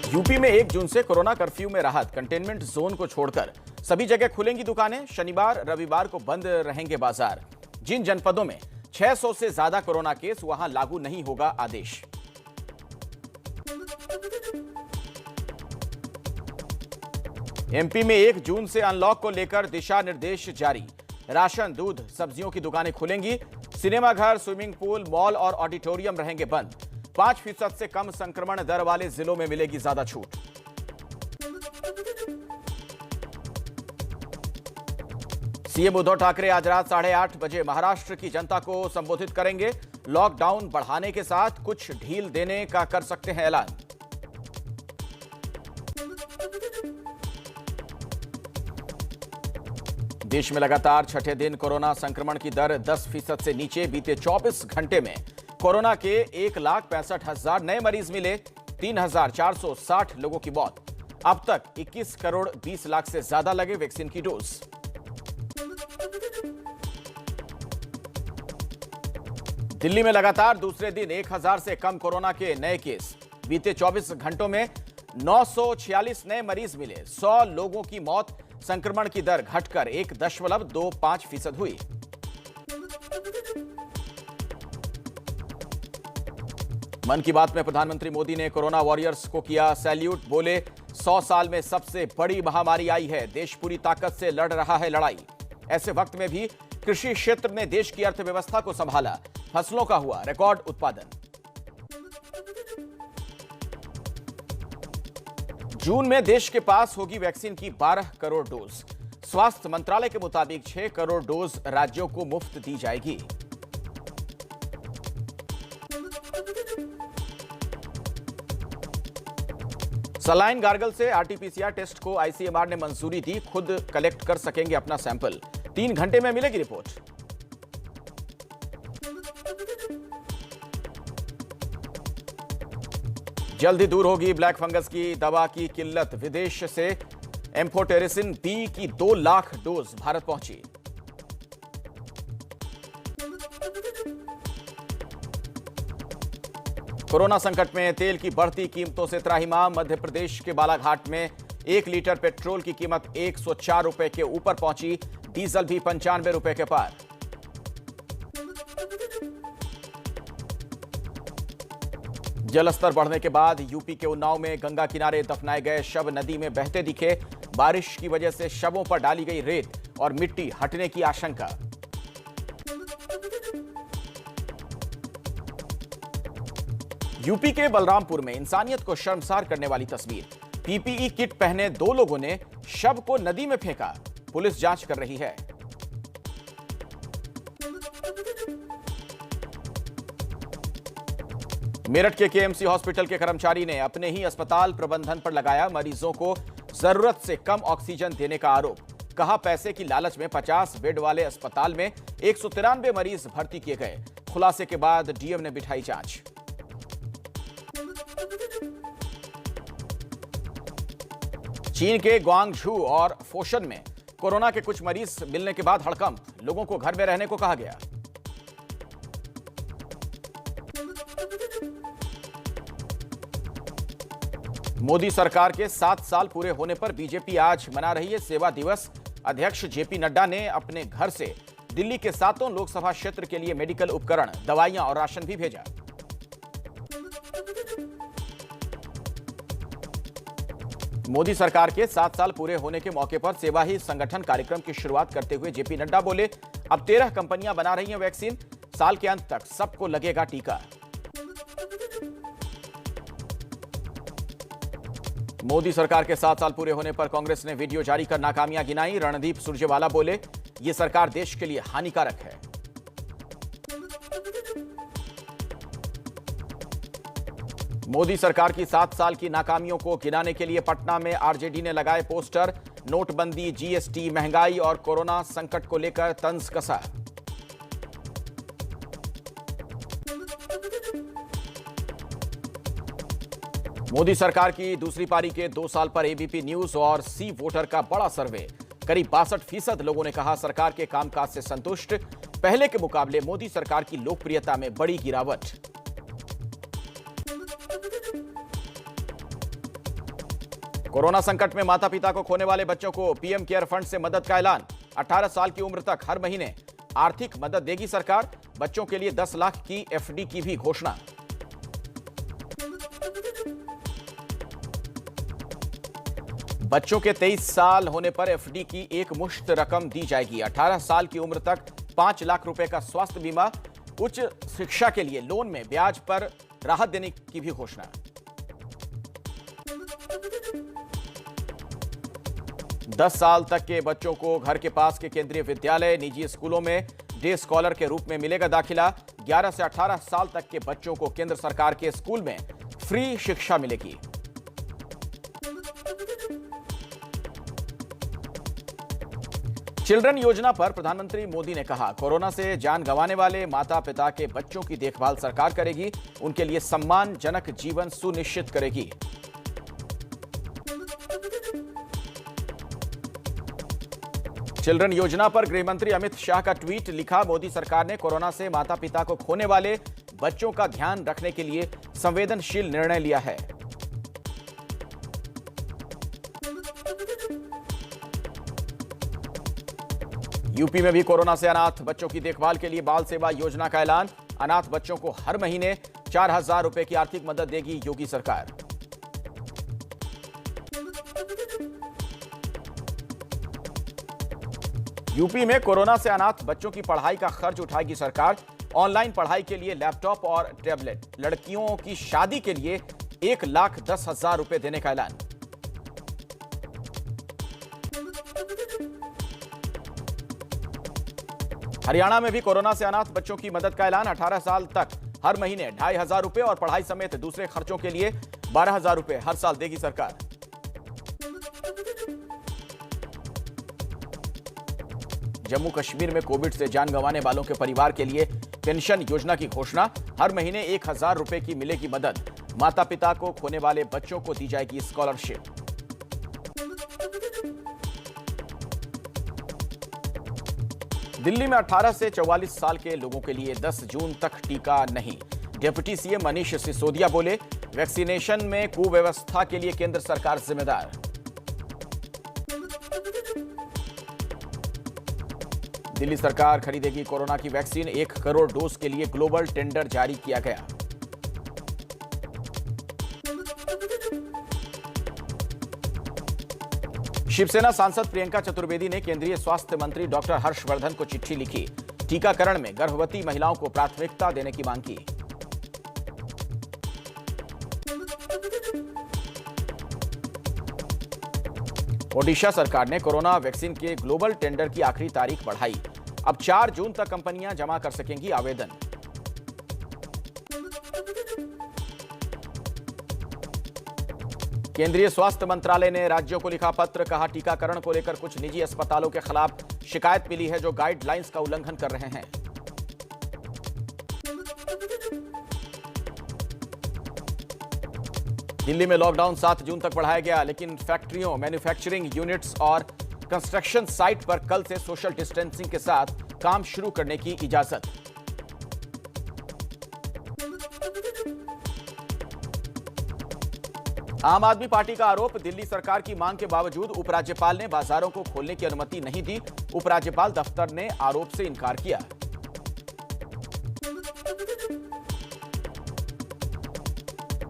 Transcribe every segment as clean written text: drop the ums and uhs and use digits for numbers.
UP में 1 जून से corona curfew में राहत। कंटेनमेंट जोन को छोड़कर सभी जगह खुलेंगी दुकानें। शनिवार रविवार को बंद रहेंगे बाजार। जिन जनपदों में 600 से ज्यादा कोरोना केस, वहां लागू नहीं होगा आदेश। एमपी में 1 जून से अनलॉक को लेकर दिशा निर्देश जारी। राशन, दूध, सब्जियों की दुकानें खुलेंगी। सिनेमाघर, स्विमिंग पूल, मॉल और ऑडिटोरियम रहेंगे बंद। 5% से कम संक्रमण दर वाले जिलों में मिलेगी ज्यादा छूट। सीएम उद्धव ठाकरे आज रात 8:30 बजे महाराष्ट्र की जनता को संबोधित करेंगे। लॉकडाउन बढ़ाने के साथ कुछ ढील देने का कर सकते हैं ऐलान। देश में लगातार छठे दिन कोरोना संक्रमण की दर 10% से नीचे। बीते 24 घंटे में कोरोना के 1,65,000 नए मरीज मिले। 3,460 लोगों की मौत। अब तक 21 करोड़ 20 लाख से ज्यादा लगे वैक्सीन की डोज। दिल्ली में लगातार दूसरे दिन 1,000 से कम कोरोना के नए केस। बीते 24 घंटों में 946 नए मरीज मिले। 100 लोगों की मौत। संक्रमण की दर घटकर 1.25% हुई। मन की बात में प्रधानमंत्री मोदी ने कोरोना वॉरियर्स को किया सैल्यूट। बोले, 100 साल में सबसे बड़ी महामारी आई है। देश पूरी ताकत से लड़ रहा है लड़ाई। ऐसे वक्त में भी कृषि क्षेत्र ने देश की अर्थव्यवस्था को संभाला। फसलों का हुआ रिकॉर्ड उत्पादन। जून में देश के पास होगी वैक्सीन की 12 करोड़ डोज। स्वास्थ्य मंत्रालय के मुताबिक 6 करोड़ डोज राज्यों को मुफ्त दी जाएगी। सलाइन गार्गल से आरटीपीसीआर टेस्ट को आईसीएमआर ने मंजूरी दी। खुद कलेक्ट कर सकेंगे अपना सैंपल। 3 घंटे में मिलेगी रिपोर्ट। जल्द ही दूर होगी ब्लैक फंगस की दवा की किल्लत। विदेश से एम्फोटेरिसिन बी की 2 लाख डोज भारत पहुंची। कोरोना संकट में तेल की बढ़ती कीमतों से त्राहिमाम। मध्य प्रदेश के बालाघाट में 1 लीटर पेट्रोल की कीमत 104 रुपए के ऊपर पहुंची। डीजल भी 95 रुपए के पार। जलस्तर बढ़ने के बाद यूपी के उन्नाव में गंगा किनारे दफनाए गए शव नदी में बहते दिखे। बारिश की वजह से शवों पर डाली गई रेत और मिट्टी हटने की आशंका। यूपी के बलरामपुर में इंसानियत को शर्मसार करने वाली तस्वीर। पीपीई किट पहने 2 लोगों ने शव को नदी में फेंका। पुलिस जांच कर रही है। मेरठ के केएमसी हॉस्पिटल के कर्मचारी ने अपने ही अस्पताल प्रबंधन पर लगाया मरीजों को जरूरत से कम ऑक्सीजन देने का आरोप। कहा, पैसे की लालच में 50 बेड वाले अस्पताल में 193 मरीज भर्ती किए गए। खुलासे के बाद डीएम ने बिठाई जांच। चीन के ग्वांगझू और फोशन में कोरोना के कुछ मरीज मिलने के बाद हड़कंप। लोगों को घर में रहने को कहा गया। मोदी सरकार के 7 साल पूरे होने पर बीजेपी आज मना रही है सेवा दिवस। अध्यक्ष जेपी नड्डा ने अपने घर से दिल्ली के 7 लोकसभा क्षेत्र के लिए मेडिकल उपकरण, दवाइयां और राशन भी भेजा। मोदी सरकार के 7 साल पूरे होने के मौके पर सेवा ही संगठन कार्यक्रम की शुरुआत करते हुए जेपी नड्डा बोले, अब 13 कंपनियां बना रही हैं वैक्सीन। साल के अंत तक सबको लगेगा टीका। मोदी सरकार के 7 साल पूरे होने पर कांग्रेस ने वीडियो जारी कर नाकामियां गिनाई। रणदीप सुरजेवाला बोले, ये सरकार देश के लिए हानिकारक है। मोदी सरकार की 7 साल की नाकामियों को गिनाने के लिए पटना में आरजेडी ने लगाए पोस्टर। नोटबंदी, जीएसटी, महंगाई और कोरोना संकट को लेकर तंज कसा। मोदी सरकार की दूसरी पारी के 2 साल पर एबीपी न्यूज और सी वोटर का बड़ा सर्वे। करीब 62% लोगों ने कहा सरकार के कामकाज से संतुष्ट। पहले के मुकाबले मोदी सरकार की लोकप्रियता में बड़ी गिरावट। कोरोना संकट में माता पिता को खोने वाले बच्चों को पीएम केयर फंड से मदद का ऐलान। 18 साल की उम्र तक हर महीने आर्थिक मदद देगी सरकार। बच्चों के लिए 10 लाख की एफडी की भी घोषणा। बच्चों के 23 साल होने पर एफडी की एक मुश्त रकम दी जाएगी। 18 साल की उम्र तक 5 लाख रुपए का स्वास्थ्य बीमा। उच्च शिक्षा के लिए लोन में ब्याज पर राहत देने की भी घोषणा। दस साल तक के बच्चों को घर के पास के केंद्रीय विद्यालय, निजी स्कूलों में डे स्कॉलर के रूप में मिलेगा दाखिला। 11 से 18 साल तक के बच्चों को केंद्र सरकार के स्कूल में फ्री शिक्षा मिलेगी। चिल्ड्रन योजना पर प्रधानमंत्री मोदी ने कहा, कोरोना से जान गंवाने वाले माता पिता के बच्चों की देखभाल सरकार करेगी, उनके लिए सम्मानजनक जीवन सुनिश्चित करेगी। चिल्ड्रन योजना पर गृह मंत्री अमित शाह का ट्वीट लिखा, मोदी सरकार ने कोरोना से माता पिता को खोने वाले बच्चों का ध्यान रखने के लिए संवेदनशील निर्णय लिया है। यूपी में भी कोरोना से अनाथ बच्चों की देखभाल के लिए बाल सेवा योजना का ऐलान। अनाथ बच्चों को हर महीने 4,000 रुपए की आर्थिक मदद देगी योगी सरकार। यूपी में कोरोना से अनाथ बच्चों की पढ़ाई का खर्च उठाएगी सरकार। ऑनलाइन पढ़ाई के लिए लैपटॉप और टैबलेट, लड़कियों की शादी के लिए 1,10,000 रुपए देने का ऐलान। हरियाणा में भी कोरोना से अनाथ बच्चों की मदद का ऐलान। 18 साल तक हर महीने 2,500 रुपए और पढ़ाई समेत दूसरे खर्चों के लिए 12,000 रुपए हर साल देगी सरकार। जम्मू कश्मीर में कोविड से जान गंवाने वालों के परिवार के लिए पेंशन योजना की घोषणा। हर महीने 1,000 रुपए की मिलेगी मदद। माता पिता को खोने वाले बच्चों को दी जाएगी स्कॉलरशिप। दिल्ली में 18 से 44 साल के लोगों के लिए 10 जून तक टीका नहीं। डिप्टी सीएम मनीष सिसोदिया बोले, वैक्सीनेशन में कुव्यवस्था के लिए केंद्र सरकार जिम्मेदार। दिल्ली सरकार खरीदेगी कोरोना की वैक्सीन। 1 करोड़ डोज के लिए ग्लोबल टेंडर जारी किया गया। शिवसेना सांसद प्रियंका चतुर्वेदी ने केंद्रीय स्वास्थ्य मंत्री डॉक्टर हर्षवर्धन को चिट्ठी लिखी। टीकाकरण में गर्भवती महिलाओं को प्राथमिकता देने की मांग की। ओडिशा सरकार ने कोरोना वैक्सीन के ग्लोबल टेंडर की आखिरी तारीख बढ़ाई। अब 4 जून तक कंपनियां जमा कर सकेंगी आवेदन। केंद्रीय स्वास्थ्य मंत्रालय ने राज्यों को लिखा पत्र, कहा टीकाकरण को लेकर कुछ निजी अस्पतालों के खिलाफ शिकायत मिली है जो गाइडलाइंस का उल्लंघन कर रहे हैं। दिल्ली में लॉकडाउन 7 जून तक बढ़ाया गया, लेकिन फैक्ट्रियों, मैन्युफैक्चरिंग यूनिट्स और कंस्ट्रक्शन साइट पर कल से सोशल डिस्टेंसिंग के साथ काम शुरू करने की इजाजत। आम आदमी पार्टी का आरोप, दिल्ली सरकार की मांग के बावजूद उपराज्यपाल ने बाजारों को खोलने की अनुमति नहीं दी। उपराज्यपाल दफ्तर ने आरोप से इनकार किया।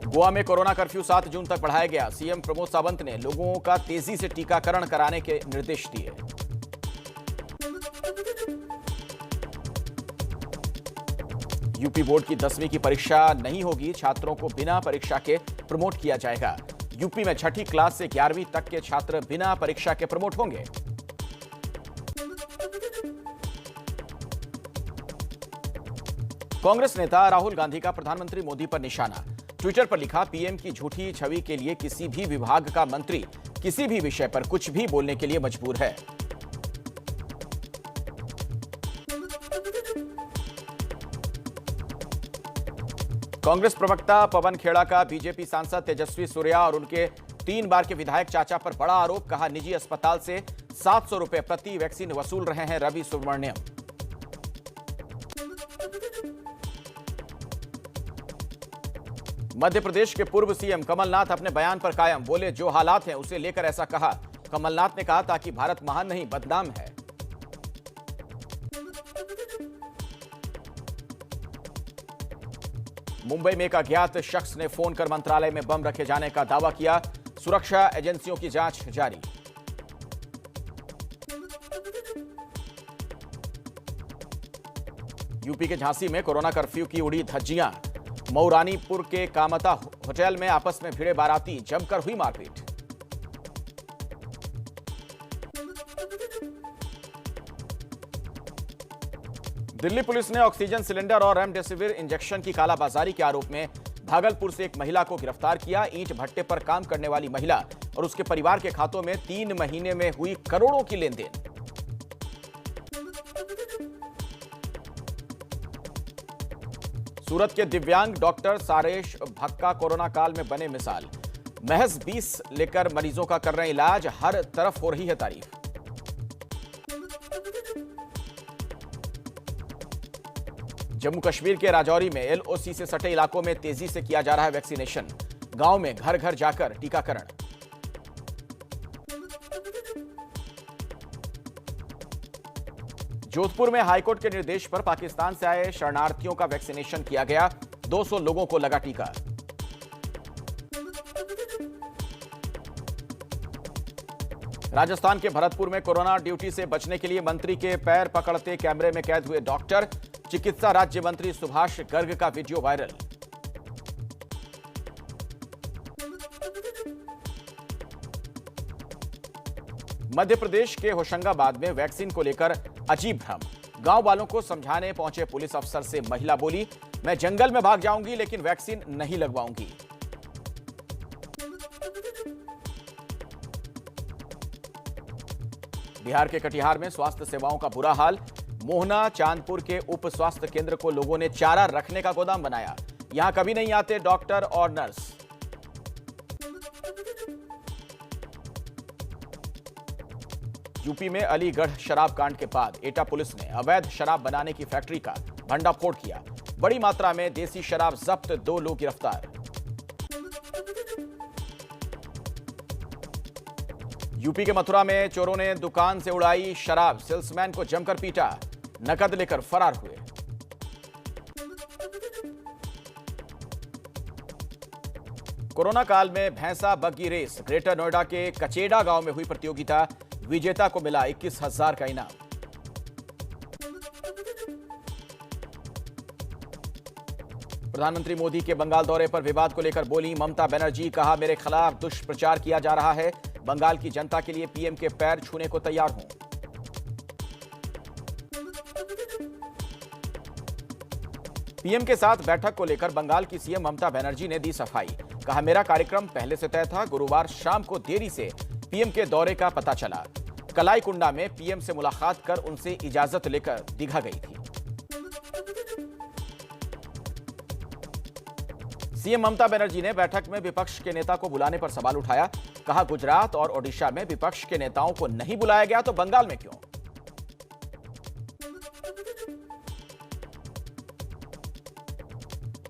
गोवा में कोरोना कर्फ्यू 7 जून तक बढ़ाया गया। सीएम प्रमोद सावंत ने लोगों का तेजी से टीकाकरण कराने के निर्देश दिए। यूपी बोर्ड की 10वीं की परीक्षा नहीं होगी, छात्रों को बिना परीक्षा के प्रमोट किया जाएगा। यूपी में 6ठी क्लास से 11वीं तक के छात्र बिना परीक्षा के प्रमोट होंगे। कांग्रेस नेता राहुल गांधी का प्रधानमंत्री मोदी पर निशाना। ट्विटर पर लिखा, पीएम की झूठी छवि के लिए किसी भी विभाग का मंत्री किसी भी विषय पर कुछ भी बोलने के लिए मजबूर है। कांग्रेस प्रवक्ता पवन खेड़ा का बीजेपी सांसद तेजस्वी सूर्या और उनके 3 बार के विधायक चाचा पर बड़ा आरोप, कहा निजी अस्पताल से 700 रुपए प्रति वैक्सीन वसूल रहे हैं रवि सुब्रमण्यम। मध्य प्रदेश के पूर्व सीएम कमलनाथ अपने बयान पर कायम, बोले जो हालात हैं उसे लेकर ऐसा कहा। कमलनाथ ने कहा ताकि भारत महान नहीं बदनाम है। मुंबई में एक अज्ञात शख्स ने फोन कर मंत्रालय में बम रखे जाने का दावा किया। सुरक्षा एजेंसियों की जांच जारी। यूपी के झांसी में कोरोना कर्फ्यू की उड़ी धज्जियां। मऊरानीपुर के कामता होटल में आपस में भिड़े बाराती, जमकर हुई मारपीट। दिल्ली पुलिस ने ऑक्सीजन सिलेंडर और रेमडेसिविर इंजेक्शन की कालाबाजारी के आरोप में भागलपुर से एक महिला को गिरफ्तार किया। ईंट भट्टे पर काम करने वाली महिला और उसके परिवार के खातों में 3 महीने में हुई करोड़ों की लेनदेन। सूरत के दिव्यांग डॉक्टर सारेश भक्का कोरोना काल में बने मिसाल। महज 20 लेकर मरीजों का कर रहे हैं इलाज, हर तरफ हो रही है तारीफ। जम्मू कश्मीर के राजौरी में एलओसी से सटे इलाकों में तेजी से किया जा रहा है वैक्सीनेशन। गांव में घर घर जाकर टीकाकरण। जोधपुर में हाईकोर्ट के निर्देश पर पाकिस्तान से आए शरणार्थियों का वैक्सीनेशन किया गया। 200 लोगों को लगा टीका। राजस्थान के भरतपुर में कोरोना ड्यूटी से बचने के लिए मंत्री के पैर पकड़ते कैमरे में कैद हुए डॉक्टर। चिकित्सा राज्य मंत्री सुभाष गर्ग का वीडियो वायरल। मध्य प्रदेश के होशंगाबाद में वैक्सीन को लेकर अजीब भ्रम। गांव वालों को समझाने पहुंचे पुलिस अफसर से महिला बोली, मैं जंगल में भाग जाऊंगी लेकिन वैक्सीन नहीं लगवाऊंगी। बिहार के कटिहार में स्वास्थ्य सेवाओं का बुरा हाल। मोहना चांदपुर के उप स्वास्थ्य केंद्र को लोगों ने चारा रखने का गोदाम बनाया। यहां कभी नहीं आते डॉक्टर और नर्स। यूपी में अलीगढ़ शराब कांड के बाद एटा पुलिस ने अवैध शराब बनाने की फैक्ट्री का भंडाफोड़ किया। बड़ी मात्रा में देसी शराब जब्त, 2 लोग गिरफ्तार। यूपी के मथुरा में चोरों ने दुकान से उड़ाई शराब, सेल्समैन को जमकर पीटा, नकद लेकर फरार हुए। कोरोना काल में भैंसा बग्गी रेस, ग्रेटर नोएडा के कचेडा गांव में हुई प्रतियोगिता। विजेता को मिला 21,000 का इनाम। प्रधानमंत्री मोदी के बंगाल दौरे पर विवाद को लेकर बोली ममता बनर्जी, कहा मेरे खिलाफ दुष्प्रचार किया जा रहा है। बंगाल की जनता के लिए पीएम के पैर छूने को तैयार हूं। पीएम के साथ बैठक को लेकर बंगाल की सीएम ममता बनर्जी ने दी सफाई। कहा मेरा कार्यक्रम पहले से तय था। गुरुवार शाम को देरी से पीएम के दौरे का पता चला। कलाईकुंडा में पीएम से मुलाकात कर उनसे इजाजत लेकर दीघा गई थी। सीएम ममता बनर्जी ने बैठक में विपक्ष के नेता को बुलाने पर सवाल उठाया। कहा गुजरात और ओडिशा में विपक्ष के नेताओं को नहीं बुलाया गया तो बंगाल में क्यों?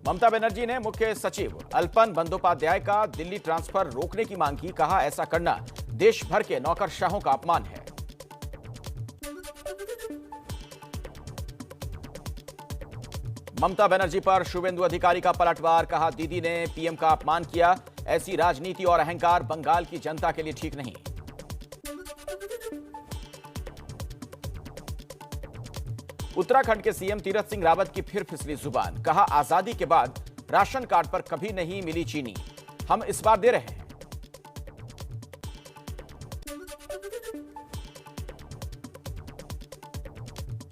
ममता बनर्जी ने मुख्य सचिव अल्पन बंदोपाध्याय का दिल्ली ट्रांसफर रोकने की मांग की। कहा ऐसा करना देश भर के नौकरशाहों का अपमान है। ममता बनर्जी पर शुभेंदु अधिकारी का पलटवार। कहा दीदी ने पीएम का अपमान किया। ऐसी राजनीति और अहंकार बंगाल की जनता के लिए ठीक नहीं। उत्तराखंड के सीएम तीरथ सिंह रावत की फिर फिसली जुबान। कहा आजादी के बाद राशन कार्ड पर कभी नहीं मिली चीनी, हम इस बार दे रहे हैं।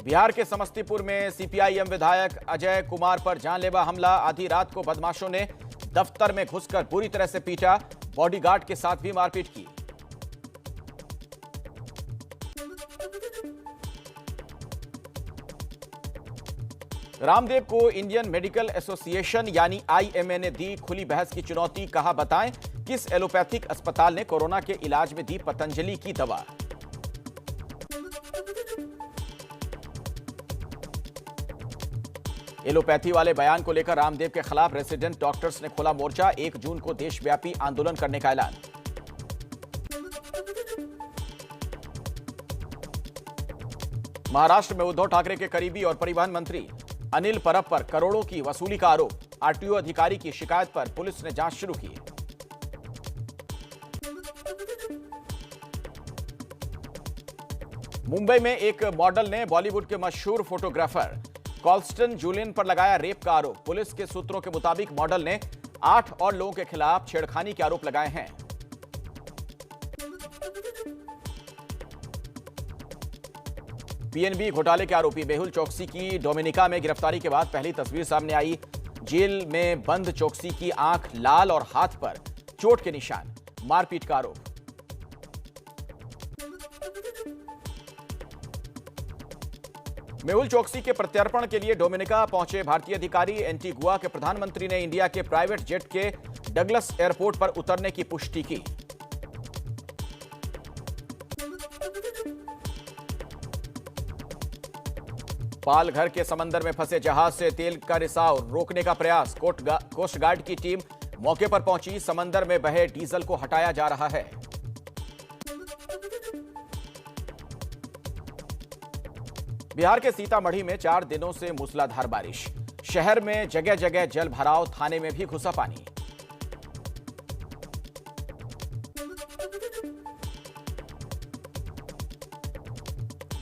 बिहार के समस्तीपुर में सीपीआईएम विधायक अजय कुमार पर जानलेवा हमला। आधी रात को बदमाशों ने दफ्तर में घुसकर बुरी तरह से पीटा। बॉडीगार्ड के साथ भी मारपीट की। रामदेव को इंडियन मेडिकल एसोसिएशन यानी आईएमए ने दी खुली बहस की चुनौती। कहा बताएं किस एलोपैथिक अस्पताल ने कोरोना के इलाज में दी पतंजलि की दवा। एलोपैथी वाले बयान को लेकर रामदेव के खिलाफ रेसिडेंट डॉक्टर्स ने खोला मोर्चा। 1 जून को देशव्यापी आंदोलन करने का ऐलान। महाराष्ट्र में उद्धव ठाकरे के करीबी और परिवहन मंत्री अनिल परब पर करोड़ों की वसूली का आरोप। आरटीओ अधिकारी की शिकायत पर पुलिस ने जांच शुरू की। मुंबई में एक मॉडल ने बॉलीवुड के मशहूर फोटोग्राफर कॉल्स्टन जूलियन पर लगाया रेप का आरोप। पुलिस के सूत्रों के मुताबिक मॉडल ने 8 और लोगों के खिलाफ छेड़खानी के आरोप लगाए हैं। पीएनबी घोटाले के आरोपी मेहुल चोकसी की डोमिनिका में गिरफ्तारी के बाद पहली तस्वीर सामने आई। जेल में बंद चोकसी की आंख लाल और हाथ पर चोट के निशान। मारपीट का आरोप। मेहुल चोकसी के प्रत्यर्पण के लिए डोमिनिका पहुंचे भारतीय अधिकारी। एंटीगुआ के प्रधानमंत्री ने इंडिया के प्राइवेट जेट के डगलस एयरपोर्ट पर उतरने की पुष्टि की। पालघर के समंदर में फंसे जहाज से तेल का रिसाव रोकने का प्रयास। कोस्ट गार्ड की टीम मौके पर पहुंची। समंदर में बहे डीजल को हटाया जा रहा है। बिहार के सीतामढ़ी में 4 दिनों से मूसलाधार बारिश। शहर में जगह जगह जल भराव, थाने में भी घुसा पानी।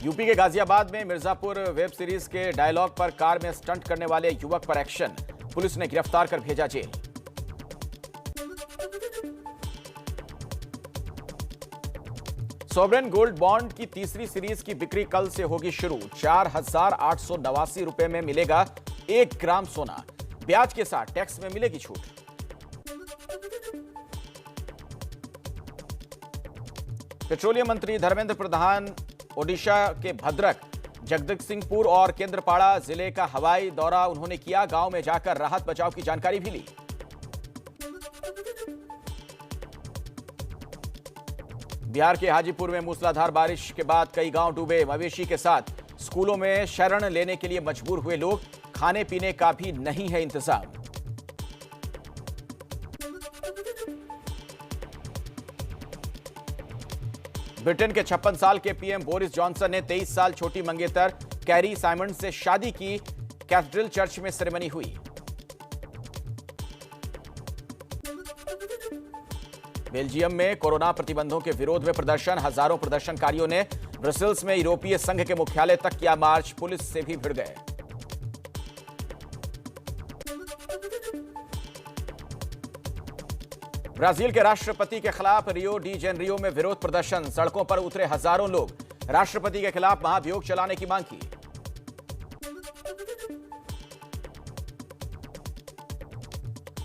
यूपी के गाजियाबाद में मिर्जापुर वेब सीरीज के डायलॉग पर कार में स्टंट करने वाले युवक पर एक्शन। पुलिस ने गिरफ्तार कर भेजा जेल। सॉवरेन गोल्ड बॉन्ड की तीसरी सीरीज की बिक्री कल से होगी शुरू। 4,889 रुपए में मिलेगा 1 ग्राम सोना। ब्याज के साथ टैक्स में मिलेगी छूट। पेट्रोलियम मंत्री धर्मेंद्र प्रधान ओडिशा के भद्रक, जगदीशसिंहपुर और केंद्रपाड़ा जिले का हवाई दौरा उन्होंने किया। गांव में जाकर राहत बचाव की जानकारी भी ली। बिहार के हाजीपुर में मूसलाधार बारिश के बाद कई गांव डूबे। मवेशी के साथ स्कूलों में शरण लेने के लिए मजबूर हुए लोग। खाने पीने का भी नहीं है इंतजाम। ब्रिटेन के 56 साल के पीएम बोरिस जॉनसन ने 23 साल छोटी मंगेतर कैरी साइमंड से शादी की। कैथेड्रल चर्च में सेरेमनी हुई। बेल्जियम में कोरोना प्रतिबंधों के विरोध में प्रदर्शन। हजारों प्रदर्शनकारियों ने ब्रसेल्स में यूरोपीय संघ के मुख्यालय तक किया मार्च। पुलिस से भी भिड़ गए। ब्राजील के राष्ट्रपति के खिलाफ रियो डी जेनेरियो में विरोध प्रदर्शन। सड़कों पर उतरे हजारों लोग। राष्ट्रपति के खिलाफ महाभियोग चलाने की मांग की।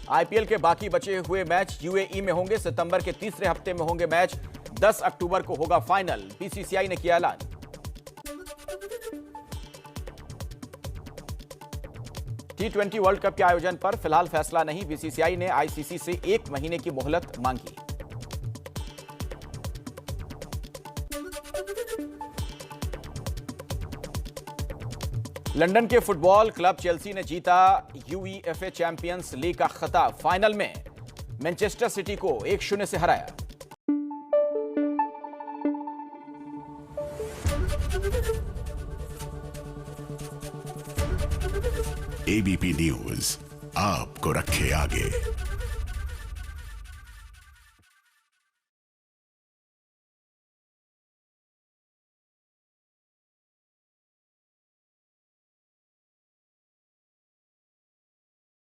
आईपीएल के बाकी बचे हुए मैच यूएई में होंगे। सितंबर के तीसरे हफ्ते में होंगे मैच। 10 अक्टूबर को होगा फाइनल। बीसीसीआई ने किया ऐलान। T20 वर्ल्ड कप के आयोजन पर फिलहाल फैसला नहीं। बीसीसीआई ने आईसीसी से 1 महीने की मोहलत मांगी। लंदन के फुटबॉल क्लब चेल्सी ने जीता यूईएफए चैंपियंस लीग का खिताब। फाइनल में मैनचेस्टर सिटी को 1-0 से हराया। एबीपी न्यूज आपको रखे आगे।